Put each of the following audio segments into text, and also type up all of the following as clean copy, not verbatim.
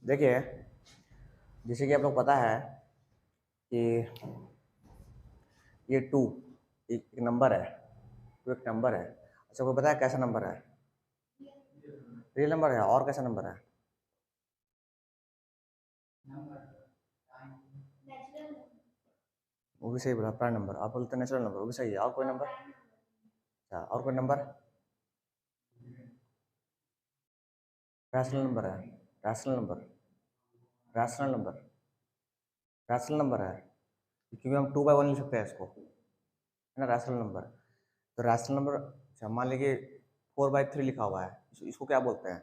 देखिए, जैसे कि आप लोग पता है कि ये टू एक नंबर है। टू एक नंबर है। अच्छा, आपको पता है कैसा नंबर है? रियल नंबर है। और कैसा नंबर है? वो भी सही बोला, प्राइम नंबर। आप बोलते हैं नेचुरल नंबर, वो भी सही है। और कोई नंबर? अच्छा, और कोई नंबर? रैशनल नंबर है। Rational number. Rational number. Rational number है, क्योंकि हम 2/1 लिख सकते हैं इसको, है ना, रैशनल नंबर। तो रैशनल नंबर, अच्छा मान लीजिए 4/3 लिखा हुआ है, इसको क्या बोलते हैं?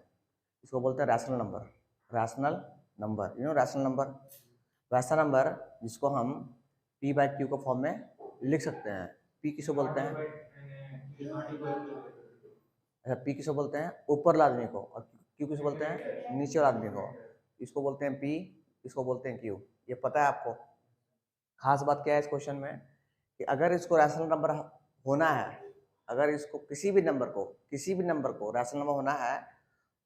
इसको बोलते हैं rational number. Rational number, rational number वैसा नंबर जिसको हम p/q के फॉर्म में लिख सकते हैं। p किसको बोलते हैं? अच्छा, p किसको बोलते हैं? ऊपर वाले आदमी को। और q किसको बोलते हैं? नीचे वाले आदमी को। इसको बोलते हैं p, इसको बोलते हैं q। ये पता है आपको? खास बात क्या है इस क्वेश्चन में कि अगर इसको रैशनल नंबर होना है, अगर इसको किसी भी नंबर को रैशनल नंबर होना है,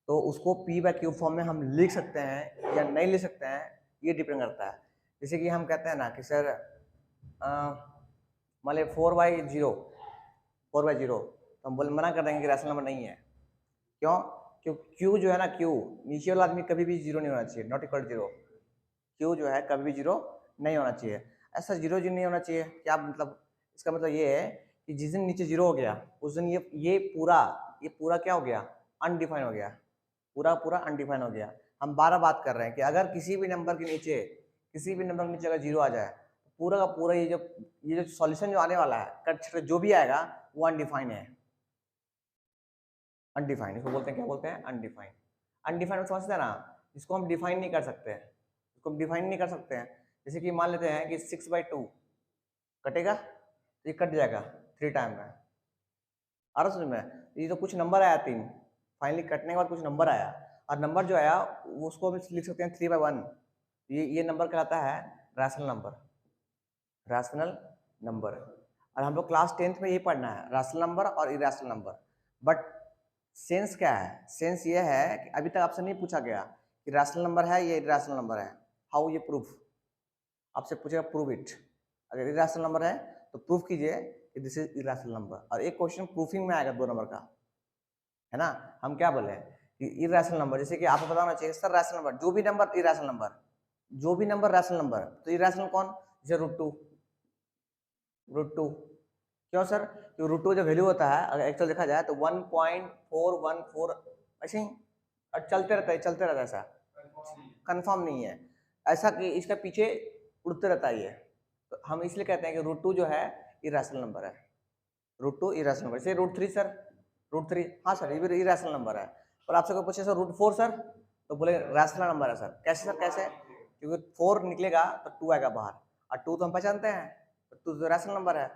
तो उसको p/q फॉर्म में हम लिख सकते हैं या नहीं लिख सकते हैं, ये डिपेंड करता है। जैसे कि हम कहते हैं ना कि सर मान लीजिए 4/0 तो हम बोले मना कर देंगे कि रैशनल नंबर नहीं है। क्यों? क्योंकि क्यू जो है ना, क्यू नीचे वाला आदमी कभी भी जीरो नहीं होना चाहिए, नॉट इक्वल जीरो। क्यू जो है कभी भी जीरो नहीं होना चाहिए। ऐसा जीरो नहीं होना चाहिए क्या मतलब? इसका मतलब ये है कि जिस दिन नीचे जीरो हो गया उस दिन ये पूरा क्या हो गया? अनडिफाइन हो गया। पूरा पूरा अनडिफाइन हो गया। हम 12 बात कर रहे हैं कि अगर किसी भी नंबर के नीचे अगर जीरो आ जाए, पूरा का पूरा ये जो सॉल्यूशन जो आने वाला है, जो भी आएगा वो अनडिफाइन है। अनडिफाइंड इसको बोलते हैं, क्या बोलते हैं? अनडिफाइंड। अनडिफाइंड समझते हैं ना, इसको हम डिफाइन नहीं कर सकते हैं। इसको डिफाइन नहीं कर सकते हैं। जैसे कि मान लेते हैं कि 6/2 कटेगा, ये कट जाएगा 3 टाइम में। आ रहा समझ में? ये तो कुछ नंबर आया 3, फाइनली कटने के बाद कुछ नंबर आया, और नंबर जो आया उसको हम लिख सकते हैं 3/1। ये नंबर कहलाता है रैशनल नंबर। Rational number. और हम लोग क्लास 10th में यही पढ़ना है, रैशनल नंबर और इरैशनल नंबर। बट सेंस क्या है? सेंस ये है कि अभी तक आपसे नहीं पूछा गया कि रैशनल नंबर है या इरैशनल नंबर है। हाउ ये प्रूफ? आपसे पूछेगा प्रूव इट। अगर इरैशनल नंबर है तो प्रूफ कीजिए कि दिस इज इरैशनल नंबर। और एक क्वेश्चन प्रूफिंग में आएगा 2 नंबर का, है ना। हम क्या बोले कि इरैशनल नंबर, जैसे कि आपको पता होना चाहिए सर रैशनल नंबर, जो भी नंबर इरैशनल नंबर, जो भी नंबर रैशनल नंबर, तो इरैशनल कौन? जैसे √2। क्यों सर? क्योंकि √2 जो वैल्यू होता है अगर एक्चुअल देखा जाए तो 1.414 ऐसे ही चलते रहता है ऐसा, कंफर्म नहीं है ऐसा कि इसका पीछे उड़ते रहता है ये। तो हम इसलिए कहते हैं कि √2 जो है इरैशनल नंबर है। √2 इरैशनल नंबर। जैसे √3 सर, √3 हाँ सर ये भी इरैशनल नंबर है। और आपसे कोई पूछे सर √4 सर, तो बोले रैशनल नंबर है सर। कैसे सर, कैसे? क्योंकि 4 निकलेगा तो 2 आएगा बाहर, और 2 तो हम पहचानते हैं, तो 2 तो रैशनल नंबर है।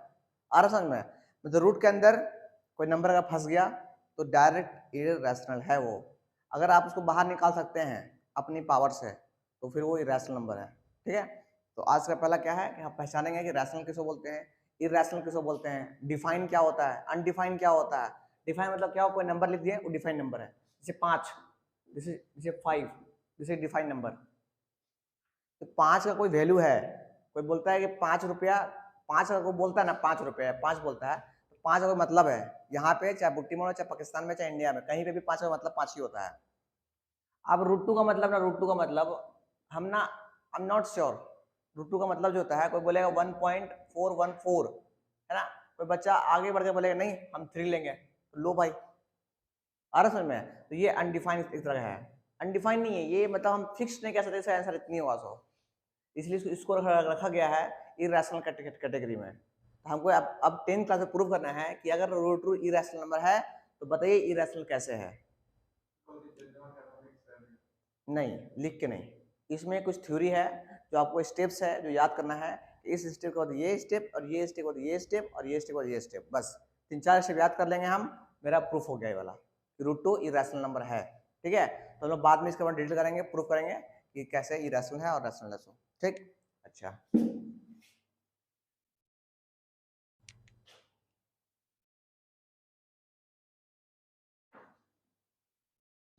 आ रहा समझ में? मतलब रूट के अंदर कोई नंबर अगर फंस गया तो डायरेक्ट इरैशनल है वो। अगर आप उसको बाहर निकाल सकते हैं अपनी पावर से तो फिर वो इरैशनल नंबर है। ठीक है, तो आज का पहला क्या है कि हम पहचानेंगे कि रैशनल किसको बोलते हैं, इरैशनल किसको बोलते हैं, डिफाइन क्या होता है, अनडिफाइन क्या होता है। डिफाइन मतलब क्या हो, कोई नंबर लिख दिए वो डिफाइन नंबर है। जैसे 5, जैसे 5, जैसे डिफाइन नंबर। तो 5 का कोई वैल्यू है, कोई बोलता है कि 5 रुपया, 5 अगर कोई बोलता है ना 5 रुपया 5 बोलता है, तो 5 का कोई मतलब है यहाँ पे, चाहे बुट्टी मोड़, चाहे पाकिस्तान में, चाहे इंडिया में, कहीं पे भी 5 का मतलब 5 ही होता है। अब √2 का मतलब ना, √2 का मतलब हम ना, आई एम नॉट श्योर। √2 का मतलब जो होता है, कोई बोलेगा 1.414, है ना। कोई बच्चा आगे बढ़ के बोलेगा नहीं हम 3 लेंगे, तो लो भाई। आ रहा समझ में? तो ये अनडिफाइंड इस तरह है। अनडिफाइंड नहीं है ये, मतलब हम फिक्स नहीं कह सकते इसका आंसर इतनी होगा सो, इसलिए इसको रखा गया है इरेशनल कैटेगरी में। तो हमको अब 10th क्लास में प्रूव करना है कि अगर √2 इरेशनल नंबर है तो बताइए इरेशनल कैसे है। नहीं, लिख के नहीं, इसमें कुछ थ्योरी है जो आपको स्टेप्स है जो याद करना है। इस स्टेप के बाद ये स्टेप, और ये स्टेप के बाद ये स्टेप, और ये स्टेप के बाद ये स्टेप, बस 3-4 स्टेप याद कर लेंगे हम, मेरा प्रूफ हो गया ये वाला, √2 इरेशनल नंबर है। ठीक है, तो हम लोग बाद में इसके बाद डिटेल करेंगे, प्रूफ करेंगे कि कैसे इरेशनल है और रैशनल है। ठीक, अच्छा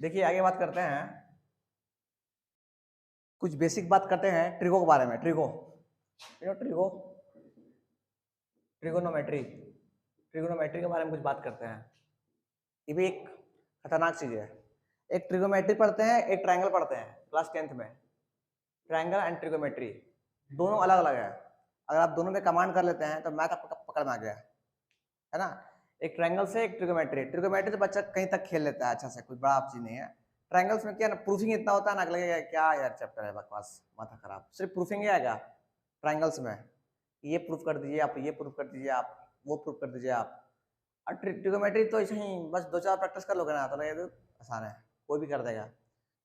देखिए आगे बात करते हैं। कुछ बेसिक बात करते हैं ट्रिगो के बारे में। ट्रिगो, ट्रिगो, ट्रिगोनोमेट्री, ट्रिगोनोमेट्री के बारे में कुछ बात करते हैं। ये भी एक खतरनाक चीज है। एक ट्रिगोमेट्री पढ़ते हैं, एक ट्रायंगल पढ़ते हैं क्लास 10th में। ट्रायंगल एंड ट्रिगोमेट्री दोनों अलग अलग है। अगर आप दोनों में कमांड कर लेते हैं तो मैथ आपका पकड़ में आ गया है ना। एक ट्रायंगल से एक ट्रिगोमेट्री। ट्रिगोमेट्री तो बच्चा कहीं तक खेल लेता है अच्छा से, कुछ बड़ा चीज नहीं है। ट्रायंगल्स में क्या ना, प्रूफिंग इतना होता है ना, लगेगा क्या यार चैप्टर है बकवास, माथा खराब, सिर्फ प्रूफिंग ही आएगा ट्रायंगल्स में। ये प्रूफ कर दीजिए आप, ये प्रूफ कर दीजिए आप, वो प्रूफ कर दीजिए आप। और ट्रिगोमेट्री तो ऐसे ही बस 2-4 प्रैक्टिस कर लोगे ना तो लगेगा आसान है, कोई भी कर देगा।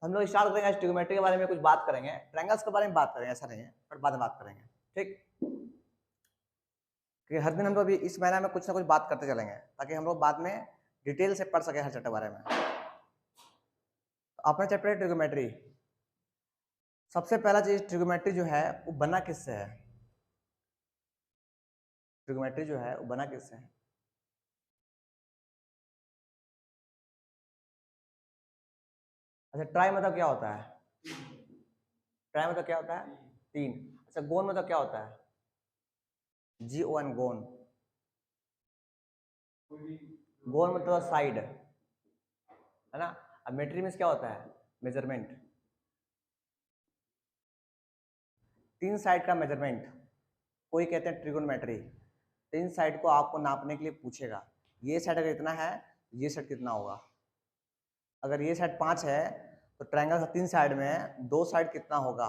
हम लोग स्टार्ट करेंगे ट्रिगोमेट्री के बारे में कुछ बात करेंगे, ट्रायंगल्स के बारे में बात करेंगे, ऐसा नहीं है, पर बाद में बात करेंगे, ठीक। क्योंकि हर दिन हम लोग अभी इस महीना में कुछ ना कुछ बात करते चलेंगे, ताकि हम लोग बाद में डिटेल से पढ़ सके हर चैप्टर बारे में। अपना चैप्टर है ट्रिगोमेट्री। सबसे पहला चीज, ट्रिगोमेट्री जो है वो बना किससे है? ट्रिगोमेट्री जो है वो बना किससे है? अच्छा, ट्राई मतलब क्या होता है? ट्राई मतलब क्या होता है? 3। अच्छा, गोन मतलब क्या होता है? GON, गोन। गोन मतलब साइड, है ना। अब मेट्री में क्या होता है? मेजरमेंट। 3 साइड का मेजरमेंट कोई कहते हैं ट्रिगोनोमेट्री। 3 साइड को आपको नापने के लिए पूछेगा, ये साइड अगर इतना है, ये साइड कितना होगा। अगर ये साइड 5 है तो ट्रायंगल 3 साइड में है, 2 साइड कितना होगा।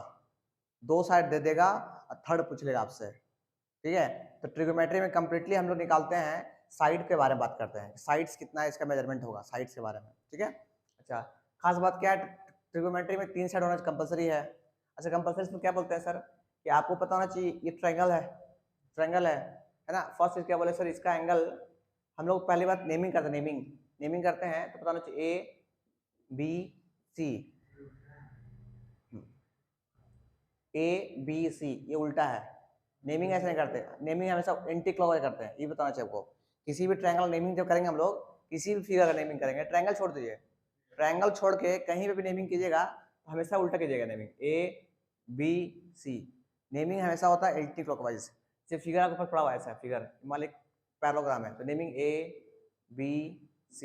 2 साइड दे देगा और थर्ड पूछ लेगा आपसे, ठीक है। तो ट्रिगोमेट्री में कंप्लीटली हम लोग निकालते हैं, साइड के बारे में बात करते हैं, साइड्स कितना है इसका मेजरमेंट होगा, साइड्स के बारे में, ठीक है। अच्छा, खास बात क्या है, ट्रिगोमेट्री में 3 साइड होना कंपलसरी है। अच्छा, कंपलसरी इसमें क्या बोलते हैं सर, कि आपको पता होना चाहिए ये ट्रायंगल है, ट्रायंगल है ना। फर्स्ट चीज क्या बोले सर, इसका एंगल, हम लोग पहली बात नेमिंग करते हैं, नेमिंग करते हैं तो पता होना चाहिए ABC, ABC ये उल्टा है। नेमिंग ऐसे नहीं करते, नेमिंग हमेशा एंटी क्लॉकवाइज करते हैं, ये बताना चाहिए आपको। किसी भी ट्रायंगल नेमिंग जब करेंगे हम लोग, किसी भी फिगर का नेमिंग करेंगे, ट्रायंगल छोड़ दीजिए, ट्रायंगल छोड़ के कहीं पे भी नेमिंग कीजिएगा तो हमेशा उल्टा कीजिएगा नेमिंग, ABC। नेमिंग हमेशा होता है एंटी क्लॉकवाइज। सिर्फ फिगर आपके ऊपर पड़ा हुआ है ऐसा, फिगर मान लीजिए पैराग्राम है तो नेमिंग ABCD,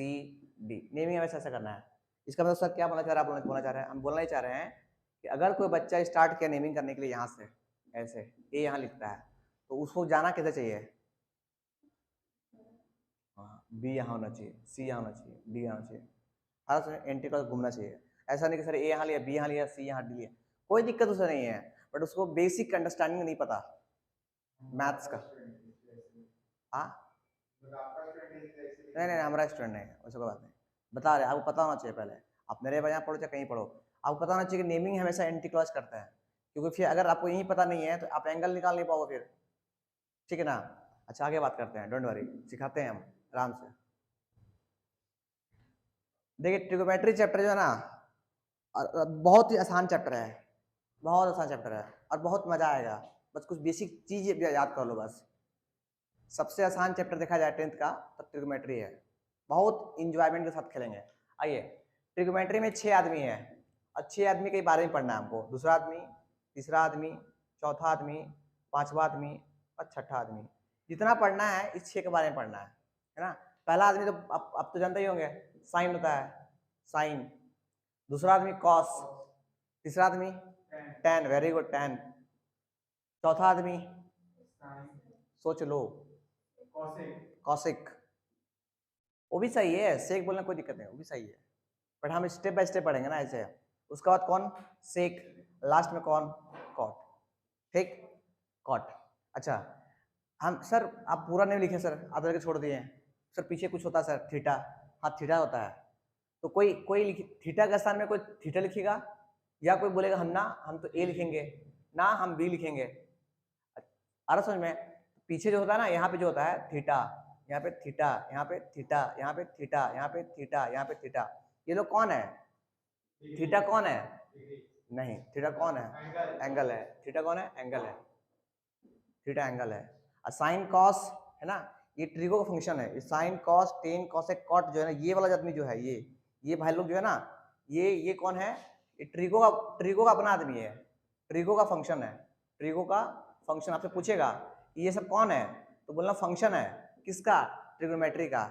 नेमिंग हमेशा ऐसा करना है। इसका मतलब सर क्या बोलना चाह रहे हैं, आप बोलना चाह रहे हैं, हम बोलना ही चाह रहे हैं कि अगर कोई बच्चा स्टार्ट किया नेमिंग करने के लिए यहाँ से, ऐसे ए यहाँ लिखता है, तो उसको जाना कैसे चाहिए, बी यहाँ होना चाहिए, सी यहाँ होना चाहिए, डी यहाँ होना चाहिए, हर समय एंटी क्लॉक घूमना चाहिए। ऐसा नहीं कि सर ए यहाँ लिया, बी यहाँ लिया, सी यहाँ डी लिया, कोई दिक्कत उसे नहीं है, बट उसको बेसिक अंडरस्टैंडिंग नहीं पता मैथ्स का। हाँ, नहीं, हमारा स्टूडेंट नहीं है, वैसे कोई बात नहीं, बता रहे आपको पता होना चाहिए पहले, आप मेरे यहाँ पढ़ो चाहे कहीं पढ़ो, आपको पता होना चाहिए कि नेमिंग हमेशा एंटी क्लॉज करता है, क्योंकि फिर अगर आपको यही पता नहीं है तो आप एंगल निकाल नहीं पाओगे फिर, ठीक है ना। अच्छा, आगे बात करते हैं, डोंट वरी, सिखाते हैं हम आराम से। देखिए, ट्रिगोमेट्री चैप्टर जो है ना, बहुत ही आसान चैप्टर है, बहुत आसान चैप्टर है और बहुत मजा आएगा, बस कुछ बेसिक चीज याद कर लो बस। सबसे आसान चैप्टर देखा जाए 10th का तो ट्रिगोमेट्री है, बहुत इंजॉयमेंट के साथ खेलेंगे। आइए, ट्रिगोमेट्री में 6 आदमी है और 6 आदमी के बारे में पढ़ना है हमको, दूसरा आदमी, तीसरा आदमी, चौथा आदमी, पांचवा आदमी और छठा आदमी, जितना पढ़ना है इस 6 के बारे में पढ़ना है ना। पहला आदमी तो आप तो जानते ही होंगे, साइन होता है, साइन। दूसरा आदमी कॉस, तीसरा आदमी टैन, वेरी गुड, टैन। चौथा आदमी सोच लो, कॉसिक, वो भी सही है, सेक बोलने कोई दिक्कत नहीं, वो भी सही है, बट हम स्टेप बाय स्टेप पढ़ेंगे ना ऐसे। उसके बाद कौन, सेक, लास्ट में कौन, कॉट, ठीक, कॉट। अच्छा, हम सर आप पूरा नहीं लिखे सर, आधा करके छोड़ दिए सर, पीछे कुछ होता है सर, थीटा, हाँ थीटा होता है, तो कोई थीटा के स्थान में कोई थीटा लिखेगा, या कोई बोलेगा हम तो ए लिखेंगे ना, हम बी लिखेंगे, आ रहा समझ में। पीछे जो होता है ना, यहाँ पे जो होता है थीटा, यहाँ पे थीटा, यहाँ पे थीटा, यहाँ पे थीटा, यहाँ पे थीटा, यहाँ पे थीटा, ये लोग कौन है, थीटा कौन है, नहीं थीटा कौन है, एंगल है, थीटा कौन है, एंगल है, थीटा एंगल है। और साइन कॉस है ना, ये ट्रिगो का फंक्शन है, sine cos tan cosec cot जो है ना, ये वाला आदमी जो है, ये भाई लोग जो है ना, ये कौन है, ये ट्रिगो का अपना आदमी है, ट्रिगो का फंक्शन है, ट्रिगो का फंक्शन आपसे पूछेगा ये सब कौन है, तो बोलना फंक्शन है किसका, ट्रिगोनोमेट्री का।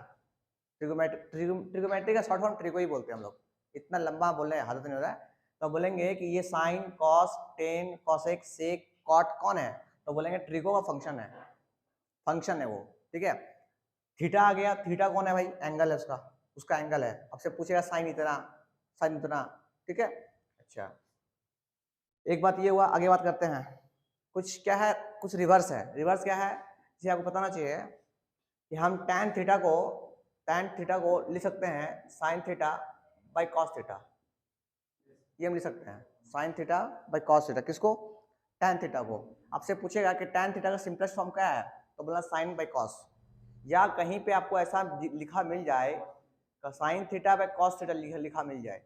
ट्रिगोनोमेट्री का शॉर्ट फॉर्म ट्रिगो ही बोलते हैं हम लोग, इतना लंबा बोलने आदत नहीं हो रहा है। तो बोलेंगे कि ये साइन, कॉस, टेन, कॉसेक, सेक, कॉट कौन है, तो बोलेंगे ट्रिगो का फंक्शन है, फंक्शन है वो, ठीक है। थीटा आ गया, थीटा कौन है भाई, एंगल है उसका, उसका एंगल है। आपसे पूछेगा साइन इतना, साइन इतना, ठीक है। अच्छा, एक बात ये हुआ, आगे बात करते हैं। कुछ क्या है, कुछ रिवर्स है। रिवर्स क्या है, जिसे आपको बताना चाहिए कि हम tan थीटा को लिख सकते हैं sign theta by cos theta, ये हम लिख सकते हैं sign theta by cos theta. किसको, tan थीटा को। आपसे पूछेगा कि tan थीटा का सिंपलेस्ट फॉर्म क्या है, तो बोला साइन बाई कॉस। या कहीं पे आपको ऐसा लिखा मिल जाए sign theta by cos theta लिखा मिल जाए,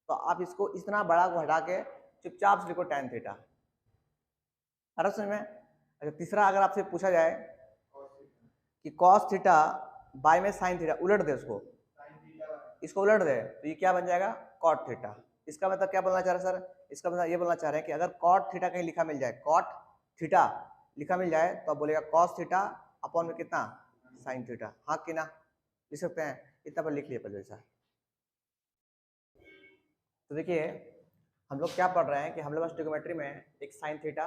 तो आप इसको इतना बड़ा को हटा के चुपचाप से लिखो tan थीटा। अरे समझ में। अच्छा, तीसरा अगर आपसे पूछा जाए कि कॉस थीटा बाय में साइन थीटा, उलट दे उसको, इसको उलट दे तो ये क्या बन जाएगा, कॉट थीटा। इसका मतलब क्या बोलना चाह रहे हैं सर, इसका मतलब ये बोलना चाह रहे हैं कि अगर कॉट थीटा कहीं लिखा मिल जाए, कॉट थीटा लिखा मिल जाए, तो आप बोलेगा कॉस थीटा अपॉन में कितना, साइन थीटा। हाँ कि ना, लिख सकते हैं, इतना पर लिख लिया पहले ऐसा। तो देखिए हम लोग क्या पढ़ रहे हैं कि हम लोग पास ट्रिग्नोमेट्री में एक साइन थीटा,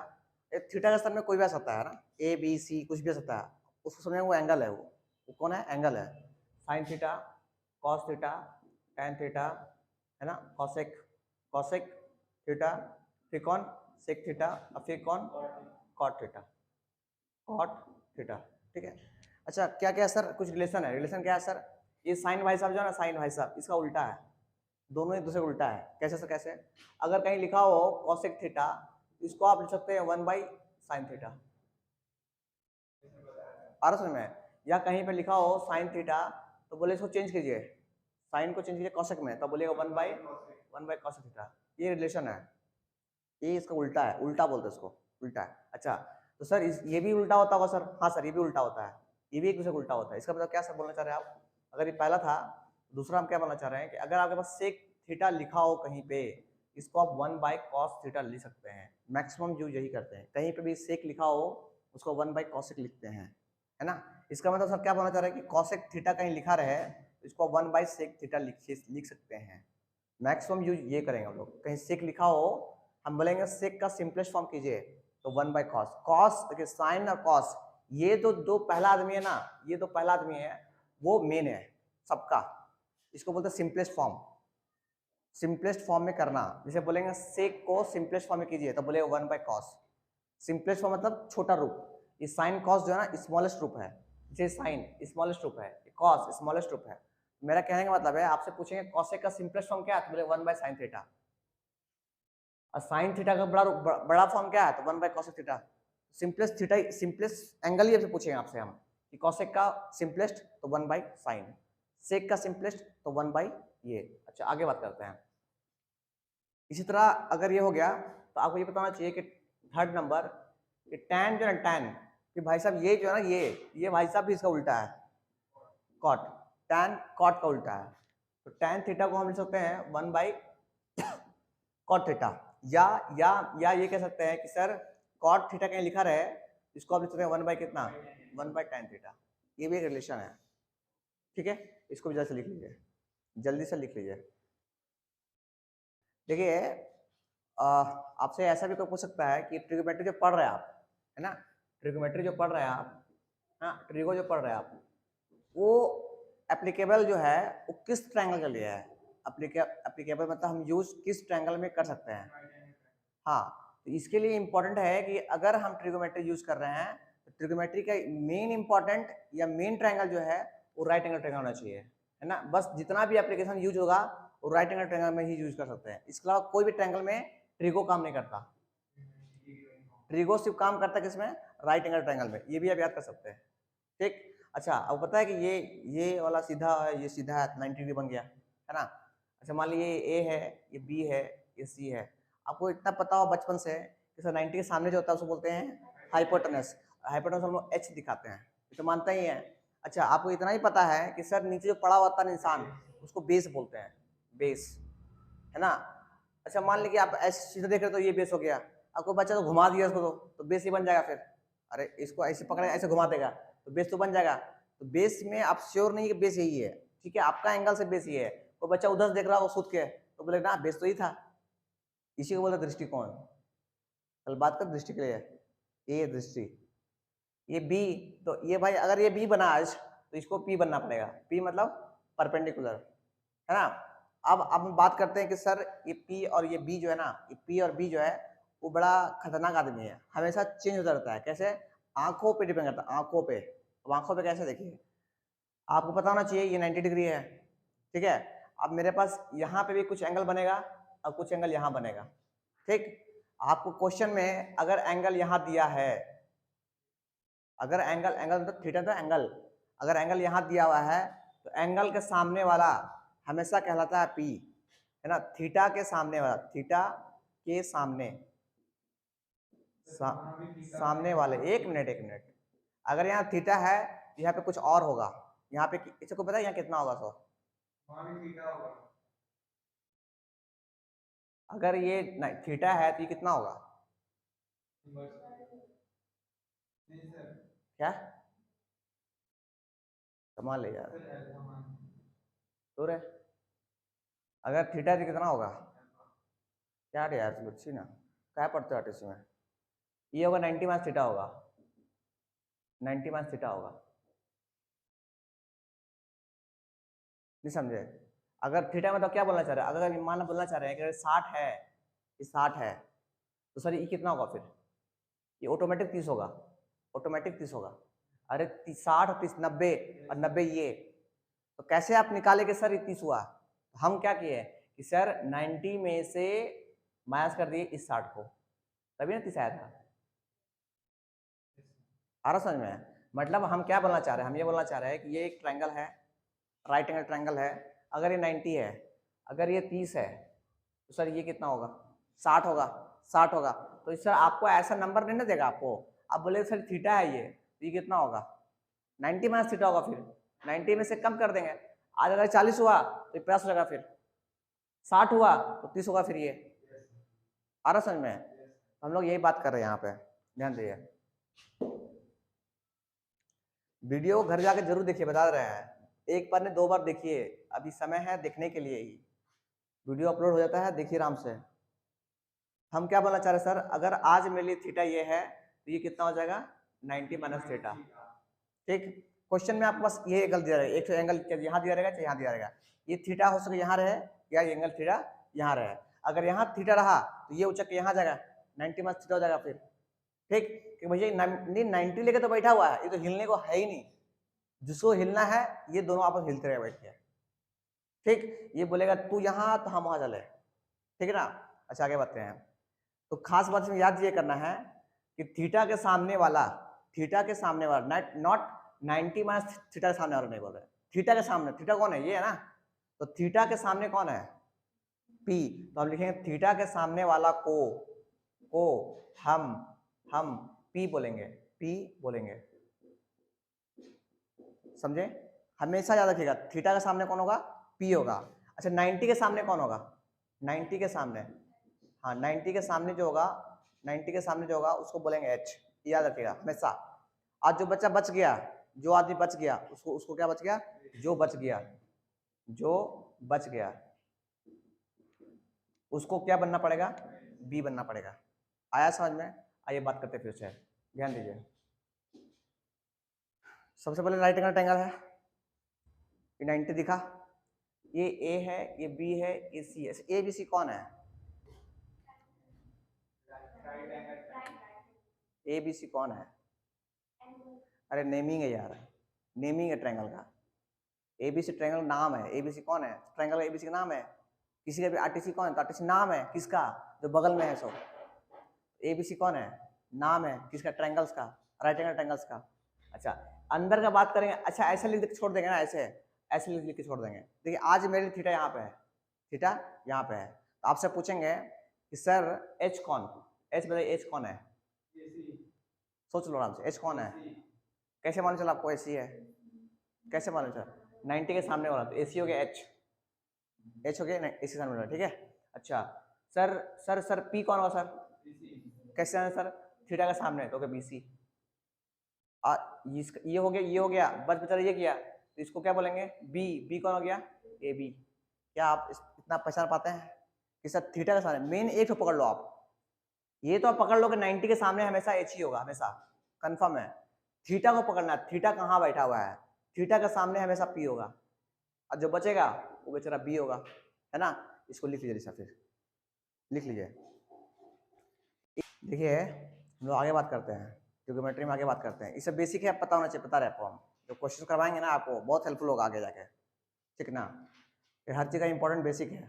एक थीटा का सर में कोई भी आ सकता है ना, ए बी सी कुछ भी आ सकता है, उसको समझेंगे वो एंगल है, वो कौन है, एंगल है। Sine theta, cos theta, tan theta, है ना, कॉसेक, कॉसेक थीटा, फिर कौन, सेक थीटा, और फिर कौन, कॉट थीटा, कॉट थीटा, ठीक है। अच्छा, क्या क्या सर कुछ रिलेशन है, रिलेशन क्या है सर, ये साइन भाई साहब जो है ना, साइन भाई साहब इसका उल्टा है, दोनों एक दूसरे को उल्टा है। कैसे सर, कैसे, अगर कहीं लिखा हो कॉसेक थीटा, इसको आप लिख सकते हैं 1 बाई साइन थीटा, आ रहा समझ में। या कहीं पे लिखा हो साइन थीटा, तो बोले इसको चेंज कीजिए, साइन को चेंज कीजिए कॉसेक में, तो बोलेगा 1 बाई कॉसेक थीटा। ये रिलेशन है, ये इसका उल्टा है, उल्टा बोलते हैं इसको, उल्टा है। अच्छा, तो सर ये भी उल्टा होता होगा सर, हाँ सर ये भी उल्टा होता है, ये भी एक दूसरे को उल्टा होता है। इसका मतलब क्या सर बोलना चाह रहे हैं आप, अगर ये पहला था, दूसरा हम क्या बोलना चाह रहे हैं कि अगर आपके पास सेक थीटा लिखा हो कहीं पे, इसको आप 1 बाई कॉस थीटा लिख सकते हैं। मैक्सिमम यूज यही करते हैं, कहीं पे भी सेक लिखा हो उसको 1 बाई कॉसेक लिखते हैं, है ना। इसका मतलब सर क्या बोलना चाह रहे हैं कि कॉसेक थीटा कहीं लिखा रहे, इसको 1 बाई सेक थीटा लिख सकते हैं। मैक्सिमम यूज ये करेंगे हम लोग, कहीं सेक लिखा हो हम बोलेंगे सेक का सिंपलेस्ट फॉर्म कीजिए, तो 1 बाई कॉस। कॉस देखिए, साइन और कॉस ये तो दो पहला आदमी है ना, ये तो पहला आदमी है, वो मेन है सबका, इसको बोलते हैं सिंपलेस्ट फॉर्म। सिंपलेस्ट फॉर्म में करना, जैसे बोलेंगे सेक को सिंपलेस्ट फॉर्म में कीजिए, तो बोलेगा 1 बाई कॉस। सिंपलेस्ट फॉर्म मतलब छोटा रूप, ये साइन कॉस जो है ना स्मॉलेस्ट रूप है, जैसे साइन स्मॉलेस्ट रूप है, कॉस स्मॉलेस्ट रूप है। मेरा कहने का मतलब है, आपसे पूछेंगे कॉसेक का सिंपलेस्ट फॉर्म क्या है, तो बोले 1 बाई साइन थीटा। और साइन थीटा का बड़ा फॉर्म क्या है, तो 1 by cosec theta. Simplest theta, simplest angle ही पूछेंगे आपसे हम कि कॉसेक का सिंपलेस्ट तो 1 बाई साइन, सेक का सिंपलेस्ट तो 1 बाई ये। अच्छा, आगे बात करते हैं। इसी तरह अगर ये हो गया, तो आपको ये बताना चाहिए कि थर्ड नंबर कि टैन जो है टैन, कि भाई साहब ये जो है ना, ये भाई साहब भी इसका उल्टा है, कॉट, टैन कॉट का उल्टा है। तो टैन थीटा को हम लिख सकते हैं 1 बाई कॉट थीटा। या ये कह सकते हैं कि सर कॉट थीटा कहीं लिखा रहे, इसको आप लिख सकते हैं 1 बाई कितना, 1 बाई टैन थीटा। ये भी एक रिलेशन है, ठीक है। इसको भी जल्दी से लिख लीजिए, जल्दी से लिख लीजिए। देखिए आपसे ऐसा भी कोई पूछ सकता है कि ट्रिग्नोमेट्री जो पढ़ रहे हैं आप, है ना, ट्रिग्नोमेट्री जो पढ़ रहे हैं आप, हाँ ट्रिगो जो पढ़ रहे हैं आप, वो एप्लीकेबल जो है वो किस ट्रायंगल के लिए है, एप्लीकेबल मतलब हम यूज किस ट्रायंगल में कर सकते हैं। हाँ, तो इसके लिए इम्पोर्टेंट है कि अगर हम ट्रिगोमेट्री यूज कर रहे हैं, तो ट्रिगोमेट्री का मेन इंपॉर्टेंट या मेन ट्रायंगल जो है वो राइट एंगल ट्रायंगल होना चाहिए, है ना। बस जितना भी एप्लीकेशन यूज होगा वो राइट एंगल ट्रायंगल में ही यूज कर सकते हैं, इसके अलावा कोई भी ट्रायंगल में ट्रिगो काम नहीं करता। ट्रिगो सिर्फ काम करता है किसमें, राइट एंगल ट्रायंगल में, ये भी आप याद कर सकते हैं, ठीक। अच्छा, अब पता है कि ये वाला सीधा है, ये सीधा है, 90 डिग्री बन गया, है ना। अच्छा, मान लीजिए ये A है, ये B है, ये C है। आपको इतना पता हो बचपन से कि सर 90 के सामने जो होता है उसको बोलते हैं हाइपोटेनस। हाइपोटेनस हम लोग H दिखाते हैं, तो मानते ही हैं। अच्छा, आपको इतना ही पता है कि सर नीचे जो पड़ा होता है इंसान, उसको बेस बोलते हैं, बेस, है ना। अच्छा, मान लीजिए आप ऐसे सीधा देख रहे हो तो ये बेस हो गया। आपको बच्चा तो घुमा दिया उसको तो बेस ही बन जाएगा फिर। अरे इसको ऐसे पकड़े ऐसे घुमा देगा तो बेस तो बन जाएगा। तो बेस में आप श्योर नहीं कि बेस यही है, ठीक है, आपका एंगल से बेस ये है। कोई बच्चा उधर देख रहा हो सूद के तो बोले ना बेस तो ही था। इसी को बोलते दृष्टिकोण। कल बात कर दृष्टि के लिए, ये दृष्टि, ये बी, तो ये भाई अगर ये बी बना आज तो इसको पी बनना पड़ेगा। पी मतलब परपेंडिकुलर, है ना। अब हम बात करते हैं कि सर ये पी और ये बी जो है ना, ये पी और बी जो है वो बड़ा खतरनाक आदमी है, हमेशा चेंज होता रहता है। कैसे? आंखों पे डिपेंड करता है, आंखों पे। अब आंखों पे कैसे देखिए, आपको पता होना चाहिए ये 90 डिग्री है, ठीक है। अब मेरे पास यहाँ पे भी कुछ एंगल बनेगा और कुछ एंगल यहाँ बनेगा, ठीक। आपको क्वेश्चन में अगर एंगल यहाँ दिया है, अगर एंगल, एंगल मतलब थीटा तो एंगल, अगर एंगल यहाँ दिया हुआ है तो एंगल के सामने वाला हमेशा कहलाता है पी, है ना। थीटा के सामने वाला, थीटा के सामने सामने वाले, एक मिनट, अगर यहाँ थीटा है यहाँ पे कुछ और होगा, यहाँ पे इसे को पता है यहाँ कितना होगा? तो थीटा होगा। अगर ये थीटा है तो ये कितना होगा? क्या कमाल है यार, तो रे अगर थीटा तो कितना होगा? क्या रे यार बच्ची ना, क्या पढ़ते हो आर्टिस्ट में? ये होगा 90 माइनस थीटा होगा, 90 माइनस थीटा होगा, नहीं समझे? अगर थीटा में तो क्या बोलना चाह रहे हैं? अगर मान बोलना चाह रहे हैं कि अगर 60 है, ये 60 है तो सर ये कितना होगा फिर? ये ऑटोमेटिक 30 होगा, ऑटोमेटिक 30 होगा। अरे 60 30 90 और 90 ये, तो कैसे आप निकाले कि सर ये 30 हुआ? तो हम क्या किए कि सर 90 में से माइनस कर दिए इस 60 को, तभी ना 30 आया था। आ रहा समझ में? मतलब हम क्या बोलना चाह रहे हैं? हम ये बोलना चाह रहे हैं कि ये एक ट्रायंगल है, राइट एंगल ट्रायंगल है। अगर ये 90 है, अगर ये 30 है तो सर ये कितना होगा? 60 होगा, 60 होगा। तो सर आपको ऐसा नंबर नहीं ना देगा आपको, आप बोले सर थीटा है ये, तो ये कितना होगा? 90 माइनस थीटा होगा। फिर 90 में से कम कर देंगे, आज अगर 40 हुआ तो ये 50 होगा, फिर 60 हुआ तो 30 होगा। फिर ये आ रहा समझ में? हम लोग यही बात कर रहे हैं यहाँ पे, ध्यान दीजिए। वीडियो घर जाके जरूर देखिए, बता रहे हैं, एक बार ने 2 बार देखिए, अभी समय है देखने के लिए ही। वीडियो अपलोड हो जाता है, देखिए आराम से। हम क्या बोलना चाह रहे हैं सर? अगर आज मेरे लिए थीटा ये है तो ये कितना हो जाएगा? 90 माइनस थीटा, ठीक। क्वेश्चन में आपके पास ये एंगल दिया रहेगा, एक एंगल यहाँ दिया रहेगा, यहाँ दिया रहेगा। ये थीटा हो सके यहाँ रहे या ये एंगल थीटा यहाँ रहे। अगर यहाँ थीटा रहा तो ये उचक के यहाँ जाएगा, 90 माइनस थीटा हो जाएगा फिर, ठीक। कि भैया 90 लेके तो बैठा हुआ है, ये तो हिलने को है ही नहीं। जिसको हिलना है ये दोनों आपस हिलते रहे बैठ के, ठीक। ये बोलेगा तू यहाँ तो हम वहां चले, ठीक है ना। अच्छा आगे बढ़ते हैं। तो खास बात इसमें याद ये करना है कि थीटा के सामने वाला, थीटा के सामने वाला, नॉट 90 माइनस थीटा के सामने वाला नहीं बोल रहे, थीटा के सामने। थीटा कौन है? ये है ना। तो थीटा के सामने कौन है? पी। तो हम लिखेंगे थीटा के सामने वाला को हम पी बोलेंगे, पी बोलेंगे, समझे? हमेशा याद रखिएगा थीटा के सामने कौन होगा? पी होगा। अच्छा 90 के सामने कौन होगा? 90 के सामने, हाँ 90 के सामने जो होगा, 90 के सामने जो होगा उसको बोलेंगे एच, याद रखिएगा हमेशा। आज जो बच्चा बच गया, जो आदमी बच गया उसको क्या बच गया? जो बच गया, जो बच गया उसको क्या बनना पड़ेगा? बी बनना पड़ेगा। आया समझ में? आइए बात करते फिर से, ध्यान दीजिए। सबसे पहले राइट एंगल ट्रायंगल है, ये 90 दिखा, ये ए है, ये बी है, ये सी है। ए बी सी कौन है? ए बी सी कौन है? अरे नेमिंग है यार, नेमिंग है ट्रायंगल का। एबीसी ट्रायंगल नाम है, एबीसी कौन है? ट्रायंगल एबीसी का नाम है। किसी का भी आरटीसी कौन है? तो आरटीसी नाम है किसका? जो बगल में है सो। एबीसी कौन है? नाम है किसका? ट्रायंगल्स का, राइट एंगल ट्रायंगल्स का। अच्छा अंदर का बात करेंगे, अच्छा ऐसे लिख के छोड़ देंगे ना, ऐसे ऐसे लिख के छोड़ देंगे। देखिए आज मेरे थीटा यहाँ पे है, थीटा यहाँ पे है, तो आपसे पूछेंगे कि सर एच कौन? एच बताइए, एच कौन है? सोच लो आराम से, एच कौन है? कैसे मालूम चला आपको एसी है? कैसे मालूम चला? 90 के सामने वाला, तो एसी हो गया एच, एच हो गया एसी सामने वाला, ठीक है। अच्छा सर सर सर पी कौन होगा सर? कैसे जाना सर, थीटा का सामने तो बी सी, ये हो गया बस बचा ये किया, तो इसको क्या बोलेंगे, बी, बी कौन हो गया, ए बी। क्या आप इतना पहचान पाते हैं कि सर थीटा के सामने मेन एक तो पकड़ लो आप, ये तो आप पकड़ लो कि 90 के सामने हमेशा एच ही होगा, हमेशा कंफर्म है। थीटा को पकड़ना है, थीटा कहाँ बैठा हुआ है, थीटा के सामने हमेशा पी होगा, और जो बचेगा वो बेचारा बी होगा, है ना। इसको लिख लीजिए जैसा, फिर लिख लीजिए। देखिए हम लोग आगे बात करते हैं, ट्रिग्नोमेट्री में आगे बात करते हैं, इससे बेसिक है, पता होना चाहिए, पता रहे आपको, हम जो क्वेश्चन करवाएंगे ना आपको बहुत हेल्पफुल होगा आगे जाके, ठीक ना। ये हर चीज़ का इंपॉर्टेंट बेसिक है,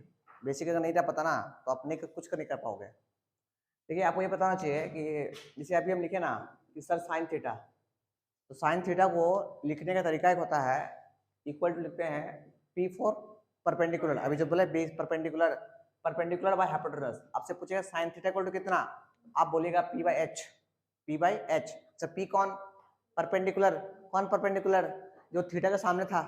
बेसिक अगर नहीं था पता ना तो आप नहीं कुछ नहीं कर पाओगे। देखिए आपको ये पता होना चाहिए कि जैसे अभी हम लिखे ना कि सर साइन थीटा, तो साइन थीटा को लिखने का तरीका एक होता है, इक्वल टू लिखते हैं पी फॉर परपेंडिकुलर, अभी जो बोले base perpendicular, perpendicular by hypotenuse, आपसे पूछेगा साइन थीटा इक्वल टू कितना, आप बोलिएगा P by H, P by H. अच्छा पी कौन, परपेंडिकुलर, कौन परपेंडिकुलर, जो थीटा के सामने था,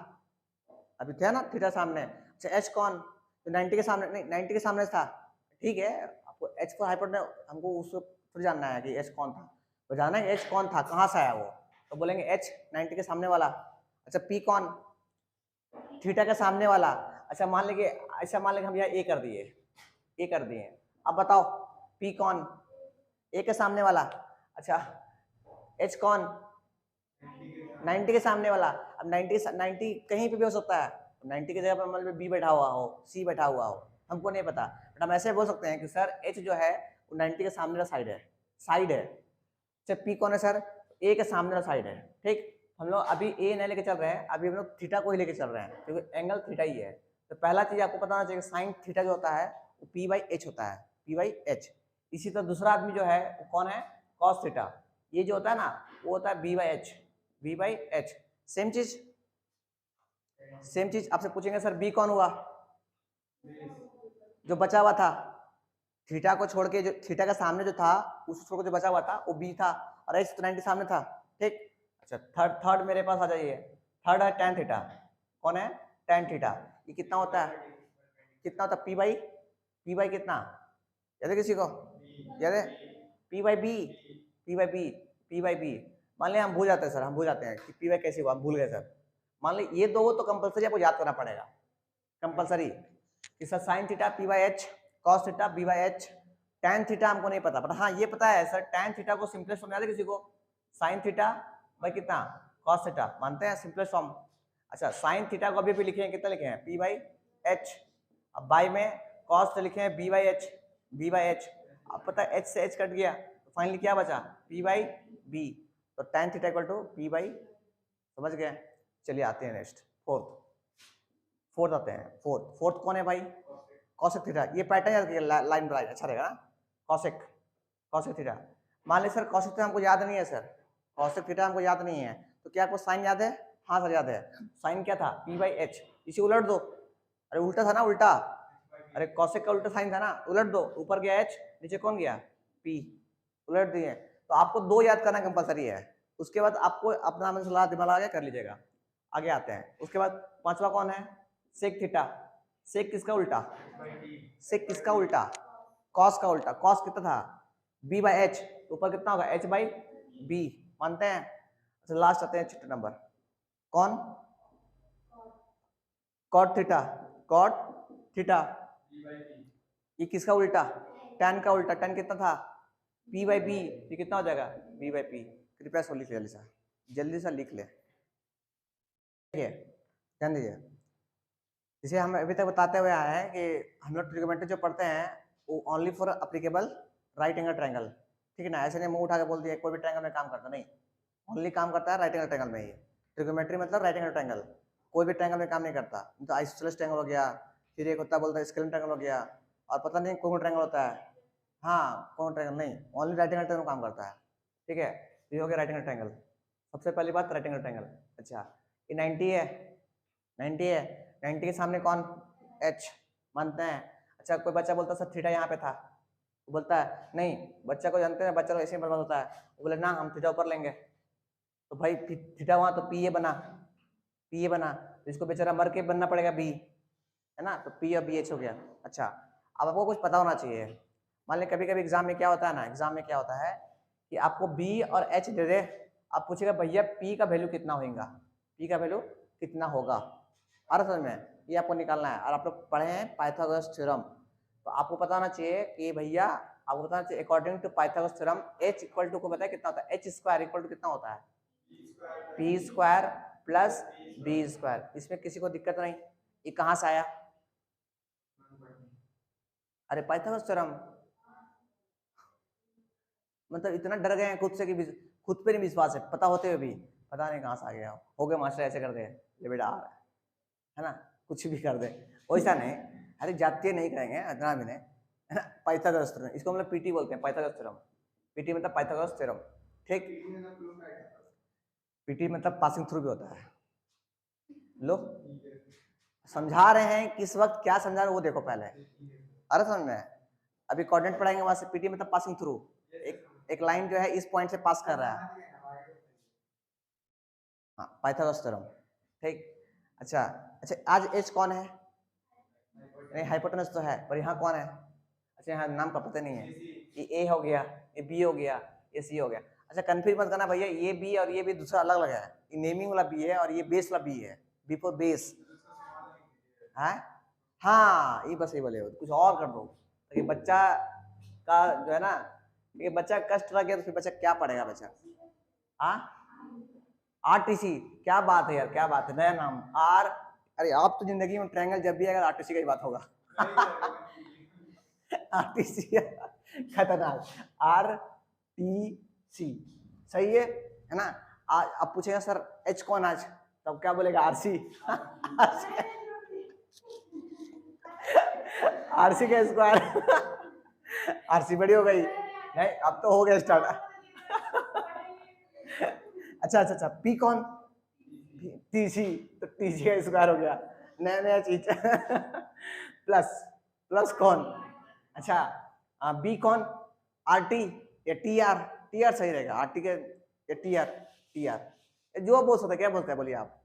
अभी था ना थीटा सामने। अच्छा एच कौन, जो 90 के सामने, नहीं 90 के सामने था, ठीक है, आपको एच फॉर हाइपोटेनस, हमको उसको फिर जानना है कि एच कौन था, तो जानना है एच कौन था, कहाँ से आया वो, तो बोलेंगे एच 90 के सामने वाला। अच्छा पी कौन, थीटा के सामने वाला। अच्छा मान लीजिए, ऐसा मान लीजिए हम यहाँ ए कर दिए, ए कर दिए, अब बताओ पी कौन, ए के सामने वाला। अच्छा एच कौन, 90 के सामने वाला। अब 90 कहीं पे भी हो सकता है, 90 की जगह पर मान लो बी बैठा हुआ हो, सी बैठा हुआ हो, हमको नहीं पता, बट हम ऐसे बोल सकते हैं कि सर एच जो है वो 90 के सामने का साइड है, साइड है। अच्छा पी कौन है सर, ए के सामने का साइड है, ठीक। हम लोग अभी ए नहीं लेके चल रहे हैं, अभी हम लोग थीटा को ही लेके चल रहे हैं क्योंकि एंगल थीटा ही है। तो पहला चीज आपको पता होना चाहिए, साइन थीटा जो होता है वो पी बाई एच होता है, पी बाई एच। इसी तरह दूसरा आदमी जो है वो कौन है, कॉस थीटा, ये जो होता है ना वो होता है b by h, b by h. Same चीज, सेम चीज आपसे पूछेंगे सर बी कौन हुआ, जो बचा हुआ था, थीटा को छोड़ के जो थीटा का सामने जो था उस छोड़ के जो बचा हुआ था वो बी था, और एच तो 90 सामने था, ठीक। अच्छा थर्ड, थर्ड मेरे पास आ जाइए, थर्ड है tan थीटा, कौन है, tan थीटा, ये कितना होता है, कितना होता है पी बाई कितना, याद है किसी को, याद है, p by b, p by b, p by b. मान लिया हम भूल जाते हैं सर, हम भूल जाते हैं कि पी बाई कैसे हुआ, हम भूल गए सर, मान ली ये दो तो कंपलसरी आपको याद करना पड़ेगा, कंपलसरी कि sir sine theta p by h, cos theta b by h, tan theta हमको नहीं पता, बट हाँ ये पता है सर tan थीटा को सिंपलेस्ट फॉर्म याद है किसी को, साइन थीटा बाई कितना, कॉस थीटा, मानते हैं सिंपलेस्ट फॉर्म। अच्छा साइन थीटा को अभी भी लिखे हैं, कितना लिखे हैं, पी बाई एच, अब बाई में कॉस से लिखे हैं b by h, b by h, अब पता है एच से एच कट गया तो फाइनली क्या बचा, पी बाई बी, तो tan theta equal to p by, समझ गए। चलिए आते हैं नेक्स्ट, फोर्थ, फोर्थ आते हैं, फोर्थ, फोर्थ कौन है भाई, कॉसेक थीटा, ये पैटर्न याद कीजिए, लाइन बाय अच्छा रहेगा ना, कॉसेक, कॉसेक थीटा। मान ली सर कॉसेक थीटा हमको याद नहीं है सर, कॉसेक थीटा हमको याद नहीं है, तो क्या आपको साइन याद है, हाँ सर याद है, साइन क्या था, पी बाई एच, इसे उलट दो, अरे उल्टा था ना, उल्टा, अरे कॉसेक का उल्टा साइन था ना, उलट दो, ऊपर गया एच, नीचे कौन गया पी, उलट दिए, तो आपको दो याद करना कंपलसरी है, उसके बाद आपको अपना सलाह दिमाग लगा के कर लीजिएगा। आगे आते हैं, उसके बाद पांचवा कौन है, सेक थीटा, सेक किसका उल्टा, सेक किसका उल्टा, कॉस का उल्टा, कॉस कितना था बी बाई एच, ऊपर कितना होगा एच बाई बी, मानते हैं। अच्छा लास्ट आते हैं छठे नंबर, कौन, कॉट थीटा, कॉट थीटा, ये किसका उल्टा, tan का उल्टा, tan कितना था p बाई बी, ये कितना हो जाएगा b बाई पी। कृपया इसको लिख ले जल्दी सा लिख ले, ध्यान दीजिए। जैसे हम अभी तक बताते हुए आए हैं कि हम लोग ट्रिग्नोमेट्री जो पढ़ते हैं वो only for applicable right angle triangle, ठीक है ना, ऐसे नहीं मुंह उठा के बोल दिया कोई भी ट्रायंगल में काम करता नहीं, ओनली काम करता है राइट एंगल ट्रायंगल में ही। ट्रिग्नोमेट्री मतलब राइट एंगल ट्रायंगल, कोई भी ट्रायंगल में काम नहीं करता, तो आइसोसेलेस ट्रायंगल हो गया, फिर एक होता बोलता है स्केलर ट्रायंगल हो गया, और पता नहीं कौन ट्रायंगल होता है, हाँ कौन ट्रायंगल नहीं, ओनली राइट एंगल ट्रायंगल काम करता है, ठीक है। ये हो गया राइट एंगल ट्रायंगल, सबसे पहली बात राइट एंगल ट्रायंगल। अच्छा ये 90 है, 90 है, 90 के सामने कौन, एच, मानते हैं। अच्छा कोई बच्चा बोलता सर थीटा यहाँ पे था, वो बोलता है नहीं, बच्चा को जानते हैं, बच्चा को ऐसे ही बर्बाद होता है, वो बोले ना हम थीटा ऊपर लेंगे, तो भाई थीटा वहाँ तो पी ए बना, पी ए बना, तो इसको बेचारा मर के बनना पड़ेगा बी, है ना, तो पी और बी एच हो गया। अच्छा अब आपको कुछ पता होना चाहिए, मान लें कभी कभी एग्जाम में क्या होता है ना, एग्जाम में क्या होता है कि आपको बी और एच दे दे, आप पूछेगा भैया पी का वैल्यू कितना होगा, पी का वैल्यू कितना होगा, और समझ में ये आपको निकालना है। और आप लोग पढ़े हैं पाइथागोरस थ्योरम, तो आपको पता होना चाहिए कि भैया आपको बताना चाहिए according to Pythagoras theorem h equal to को बताया कितना होता है, एच स्क्वायर इक्वल टू कितना होता है, p square plus b square. इसमें किसी को दिक्कत नहीं, ये कहाँ से आया, अरे पाइथागोरस थ्योरम। मतलब इतना डर गए हैं खुद से कि खुद पे नहीं विश्वास है, पता होते हुए भी पता नहीं कहाँ से आ गया हो गया मास्टर ऐसे कर दे, ये बेटा आ रहा है ना, कुछ भी कर दे, वैसा नहीं। अरे जातीय नहीं करेंगे इतना भी नहीं, है ना। पाइथागोरस थ्योरम इसको मतलब पीटी बोलते हैं, पाइथागोरस थ्योरम, पीटी मतलब पाइथागोरस थ्योरम, ठीक। पीटी मतलब पासिंग थ्रू भी होता है। लो समझा रहे हैं किस वक्त क्या समझा रहे हैं वो देखो पहले, अरे समझ में। अभी कोऑर्डिनेट पढ़ाएंगे वहां से, पीटी मतलब पासिंग थ्रू, एक लाइन जो है इस पॉइंट से पास कर रहा है, हाँ पाइथागोरस थ्योरम, ठीक। अच्छा अच्छा, आज एच कौन है, नहीं हाइपोटेनस तो है पर यहाँ कौन है, अच्छा यहाँ नाम का पता नहीं है, ये ए हो गया, ये बी हो गया, ये सी हो गया। अच्छा कंफ्यूज मत करना भैया, ये बी और ये बी दूसरा अलग अलग है, ये नेमिंग वाला बी है और ये बेस वाला बी है, बी फॉर बेस है। हाँ ये बस ये बोले कुछ और कर दो ताकि बच्चा का जो है ना, ये बच्चा कष्ट रह गया तो फिर बच्चा क्या पढ़ेगा बच्चा। हाँ आरटीसी, क्या बात है यार, क्या बात है, नया नाम आर। अरे आप तो जिंदगी में ट्रायंगल जब भी आएगा आरटीसी का ही बात होगा। आरटीसी खतरनाक, आर टी सी, सही है ना। आज अब पूछेगा सर एच कौन आज, तब क्या बोलेगा आरसी। आरसी का स्क्वायर, आरसी बड़ी हो गई, नहीं अब तो हो गया स्टार्ट। अच्छा अच्छा अच्छा, पी कौन, टीसी, तो टीसी का स्क्वायर हो गया, नया नया चीज। प्लस, प्लस कौन, अच्छा बी कौन, आर टी या टी आर, टी आर सही रहेगा, आर टी के या टी आर, टी आर जो बोल सकते क्या बोलते हैं बोलिए आप।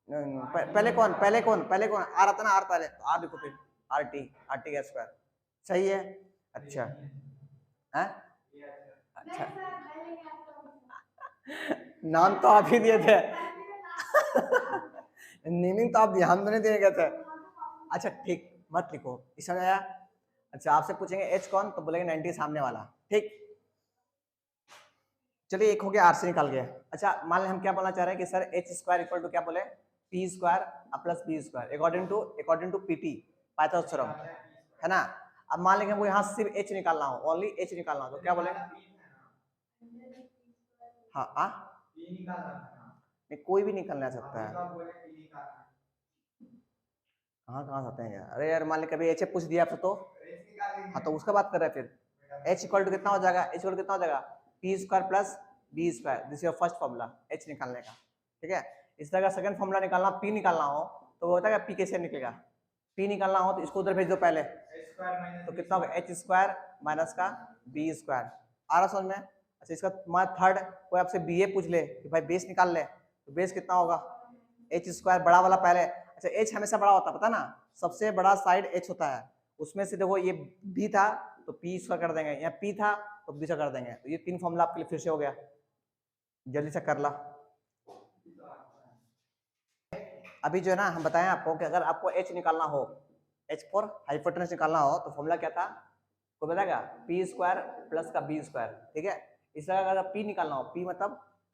पहले कौन, पहले कौन, पहले कौन आर आता ना, आर पहले, आर देखो फिर आर टी का स्क्वायर, सही है। अच्छा है, अच्छा नाम तो आप ही दिए थे। नेमिंग तो आप ध्यान में नहीं दिए गए थे। अच्छा ठीक मत लिखो, समझ आया। अच्छा आपसे पूछेंगे एच कौन, तो बोलेंगे 90 सामने वाला, ठीक। चलिए एक हो गया, आरसी निकाल गया। अच्छा मान लें हम क्या बोलना चाह रहे हैं कि sir h square equal to क्या बोले, p square plus b square according to PT Pythagoras theorem, है ना। अब मान लेंगे हमको यहाँ सिर्फ एच निकालना हो, ओनली एच निकालना हो, तो क्या बोलेंगे, हाँ हाँ नहीं कोई भी निकलना सकता है, कहाँ कहाँ सकते हैं यार, अरे यार मान लें कभी एच पूछ दिया आपसे तो, हाँ तो उसका बात कर रहे हैं फिर। एच इक्वल टू कितना हो जाएगा, एच इक्वल कितना हो जाएगा, p square plus b square, this is first formula h निकालने का, ठीक है। इस तरह का सेकंड फॉर्मूला निकालना, पी निकालना हो तो वो होता है पी कैसे निकलेगा, पी निकालना हो तो इसको उधर भेज दो पहले, तो कितना होगा एच स्क्वायर माइनस का बी स्क्वायर, आ रहा समझ में। अच्छा इसका तुम्हारा थर्ड, कोई आपसे बी ए पूछ ले कि भाई बेस निकाल ले, तो बेस कितना होगा, एच स्क्वायर बड़ा वाला पहले। अच्छा एच हमेशा बड़ा होता है पता ना, सबसे बड़ा साइड एच होता है, उसमें से देखो ये बी था तो पी स्क्वायर कर देंगे, यहाँ पी था तो बी स्क्वायर कर देंगे, तो ये तीन फॉर्मूला आपके लिए फिर से हो गया, जल्दी से कर ला। अभी जो है ना हम बताएं आपको कि अगर आपको एच निकालना हो, एच फॉर हाइपोटेनस निकालना हो तो फॉर्मूला क्या था, को बताएगा पी स्क्वायर प्लस का बी स्क्वायर, ठीक है। इस तरह अगर पी निकालना हो,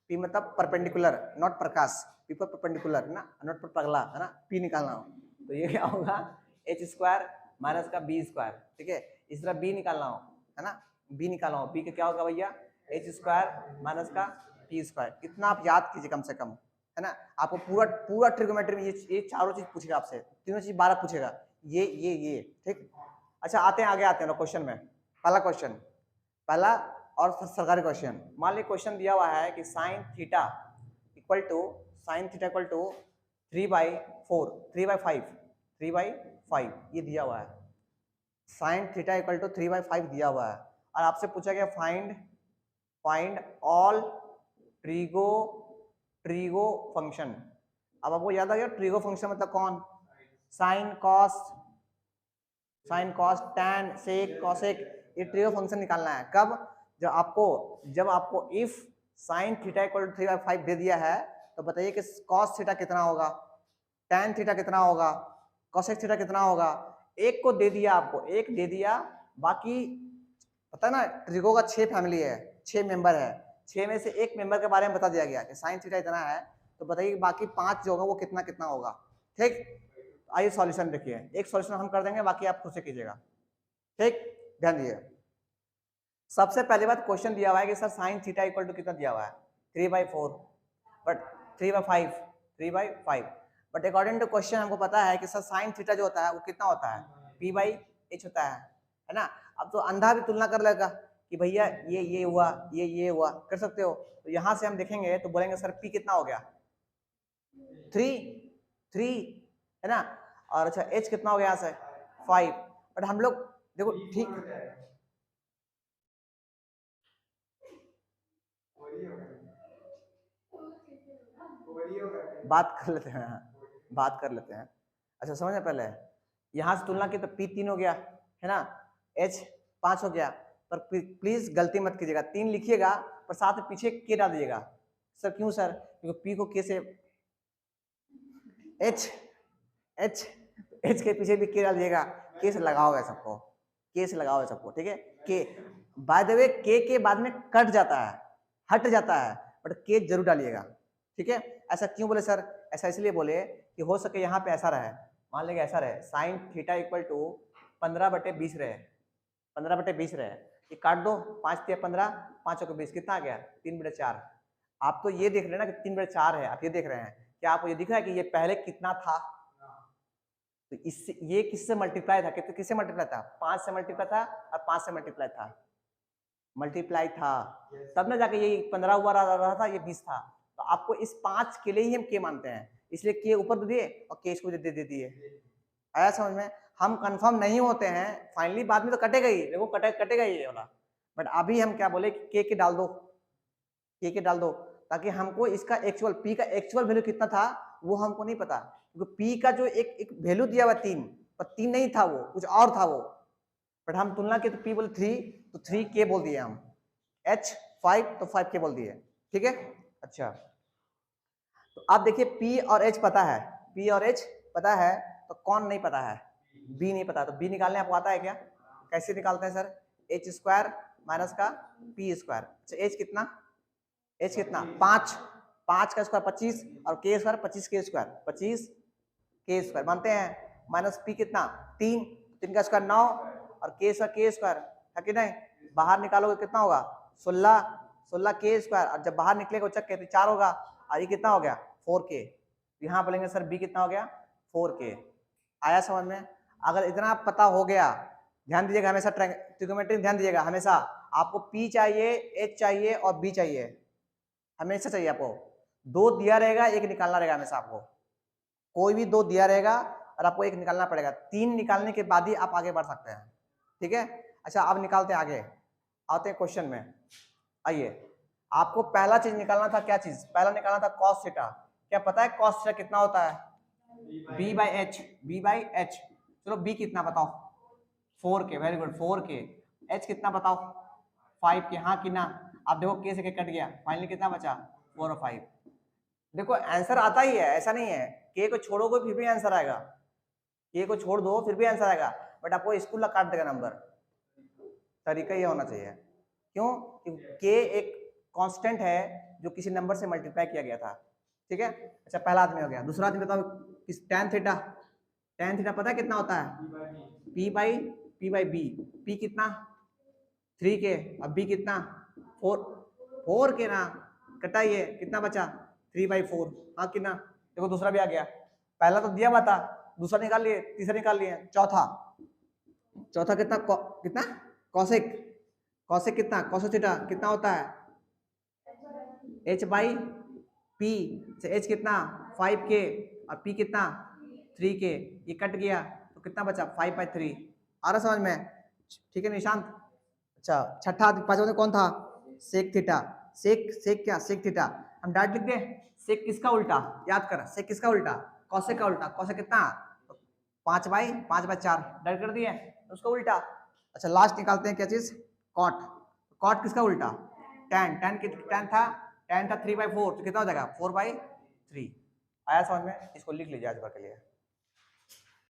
पी मतलब परपेंडिकुलर, नॉट प्रकाश, पी पर परपेंडिकुलर ना, नॉट पर पगला, है ना, पी निकालना हो तो ये क्या होगा एच स्क्वायर माइनस का बी स्क्वायर, ठीक है। इस तरह बी निकालना हो, है ना, बी निकालना हो, बी का क्या होगा भैया एच स्क्वायर माइनस का पी स्क्वायर, इतना आप याद कीजिए कम से कम, है ना। आपको पूरा पूरा ट्रिगोमेट्री में ये चारों चीज पूछेगा आपसे, तीनों चीज 12 पूछेगा, ये ठीक। अच्छा आते हैं आगे, आते हैं क्वेश्चन में। पहला क्वेश्चन, पहला और सरकारी क्वेश्चन, मान ली क्वेश्चन दिया हुआ है कि साइन थीटा इक्वल टू 3/4 3/5 ये दिया हुआ है, साइन थीटा इक्वल टू 3/5 दिया हुआ है, और आपसे पूछा गया फाइंड ऑल ट्रीगो फंक्शन। अब आपको याद आ गया ट्रीगो फंक्शन मतलब कौन, sine cos tan sec cosec ये ट्रिवियल फंक्शन निकालना है कब, जब आपको if sine theta equal to 3/5 दे दिया है तो बताइए कि कॉस थीटा कितना होगा, टैन थीटा कितना होगा, कोसेक थीटा कितना होगा। एक को दे दिया, आपको एक दे दिया, बाकी पता है ना ट्रिगो का 6 फैमिली है, 6 मेंबर है, 6 में से एक मेंबर के बारे में बता दिया गया कि साइन थीटा इतना है, तो बताइए बाकी 5 जो होगा वो कितना कितना होगा। ठीक, आइए सॉल्यूशन देखिए, एक सॉल्यूशन हम कर देंगे, बाकी आप खुद से कीजिएगा। ठीक, ध्यान दीजिए। सबसे पहली बात क्वेश्चन दिया हुआ है कि sir sine theta equal to कितना दिया हुआ है 3/4, but 3/5 but according to question हमको पता है कि सर साइन थीटा जो होता है वो कितना होता है p/h होता है ना। अब तो अंधा भी तुलना कर लेगा कि भैया ये हुआ, ये हुआ, कर सकते हो। तो यहाँ से हम देखेंगे तो बोलेंगे सर p कितना हो गया 3 है ना, और अच्छा h कितना हो गया यहाँ से 5, बट हम लोग देखो ठीक बात कर लेते हैं। अच्छा समझ पहले, यहाँ से तुलना की तो p 3 हो गया है ना, h 5 हो गया, पर प्लीज गलती मत कीजिएगा, 3 लिखिएगा पर साथ में पीछे k डाल दीजिएगा। सर क्यों सर, क्योंकि p को k से h के पीछे भी k डाल दीजिएगा, k से लगाओगे सबको, ठीक है। k by the way k के बाद में कट जाता है, हट जाता है, बट k जरूर डालिएगा, ठीक है। ऐसा क्यों बोले सर, ऐसा इसलिए बोले कि हो सके यहाँ पे ऐसा रहे, मान लेंगे ऐसा रहे साइन थीटा इक्वल टू 15/20 रहे, 15/20 रहे, ये काट दो, 5 × 15 5 × 20 कितना आ गया 3/4। आप तो ये देख रहे हैं ना कि 3/4 है, आप ये देख रहे हैं, क्या आपको ये दिख रहा है कि ये पहले कितना था, तो इससे ये किससे मल्टीप्लाई था, किससे मल्टीप्लाई था 5 से मल्टीप्लाई था, और 5 से मल्टीप्लाई था, तब ना जाके ये 15 हुआ रहा था, ये 20 था। तो आपको इस 5 के लिए ही हम के मानते हैं, इसलिए के ऊपर दे दिए और के इसको दे दिए। आया समझ में, हम कंफर्म नहीं होते हैं, फाइनली बाद में तो कटेगा ही, देखो कटेगा ये वाला, बट अभी हम क्या बोले के डाल दो, के डाल दो, ताकि हमको इसका एक्चुअल p का एक्चुअल वैल्यू कितना था वो हमको नहीं पता, क्योंकि p का जो एक वैल्यू दिया हुआ 3, पर 3 नहीं था, वो कुछ और था वो, बट हम तुलना के तो p बोले 3, तो 3 k बोल दिए हम, h 5 तो 5 k बोल दिए, ठीक है। अच्छा तो आप देखिए p और h पता है, p और h पता है, तो कौन नहीं पता है, b नहीं पता, तो b निकालने आपको आता है क्या, कैसे निकालते हैं सर, h² माइनस का p²। अच्छा h कितना 5 का स्क्वायर 25 और k स्क्वायर 25 k² मानते हैं, माइनस p कितना 3 का स्क्वायर 9 और k स्क्वायर है कि नहीं, बाहर निकालोगे कितना होगा 16 k², और जब बाहर निकलेगा चक के तो 4 होगा, और ये कितना हो गया 4k। यहाँ बोलेंगे सर b कितना हो गया 4k। आया समझ में, अगर इतना पता हो गया, ध्यान दीजिएगा हमेशा ट्रिग्नोमेट्री, ध्यान दीजिएगा हमेशा, आपको p चाहिए, h चाहिए और b चाहिए, हमेशा चाहिए आपको, 2 दिया रहेगा, एक निकालना रहेगा हमेशा आपको, कोई भी 2 दिया रहेगा और आपको एक निकालना पड़ेगा, 3 निकालने के बाद ही आप आगे बढ़ सकते हैं, ठीक है। अच्छा अब निकालते हैं आगे, आते हैं क्वेश्चन में। आइए, आपको पहला चीज निकालना था, क्या चीज पहला निकालना था कॉस थीटा। क्या पता है कॉस थीटा कितना होता है b/h। चलो b कितना बताओ 4k, very good 4k। h कितना बताओ 5k, हाँ कि ना, आप देखो k से k कट गया, फाइनली कितना बचा 4 और 5। देखो आंसर आता ही है, ऐसा नहीं है, k को छोड़ोगे फिर भी आंसर आएगा, k को छोड़ दो फिर भी आंसर आएगा, बट आपको स्कूल का काट देगा नंबर, तरीका ये होना चाहिए। क्यों, क्योंकि k एक कांस्टेंट है जो किसी नंबर से मल्टीप्लाई किया गया था, ठीक है। अच्छा पहला आदमी हो गया, दूसरा आदमी बताओ किस tan थीटा पता है कितना होता है p/b, p कितना 3k और b कितना 4k ना, कटाइए कितना बचा 3/4, हाँ कितना, देखो दूसरा भी आ गया, पहला तो दिया हुआ था, दूसरा निकाल लिए, तीसरा निकाल लिए, चौथा कितना कॉसेक कितना कॉस थीटा कितना होता है h/p से h कितना 5k और p कितना 3k, ये कट गया तो कितना बचा 5/3। आ रहा समझ में, ठीक है निशांत। अच्छा छठा पांचवा कौन था सेक थीटा, सेक थीटा, हम डायरेक्ट लिख दे, सेक किसका उल्टा, याद कर सेक किसका उल्टा कॉसेक का उल्टा, कॉसेक कितना 5/4 डायरेक्ट कर दिए उसका उल्टा, अच्छा लास्ट निकालते हैं क्या चीज, कॉट। कॉट किसका उल्टा, tan। tan था 3/4, तो कितना हो जाएगा 4/3। आया समझ में, इसको लिख लीजिए आज भर के लिए।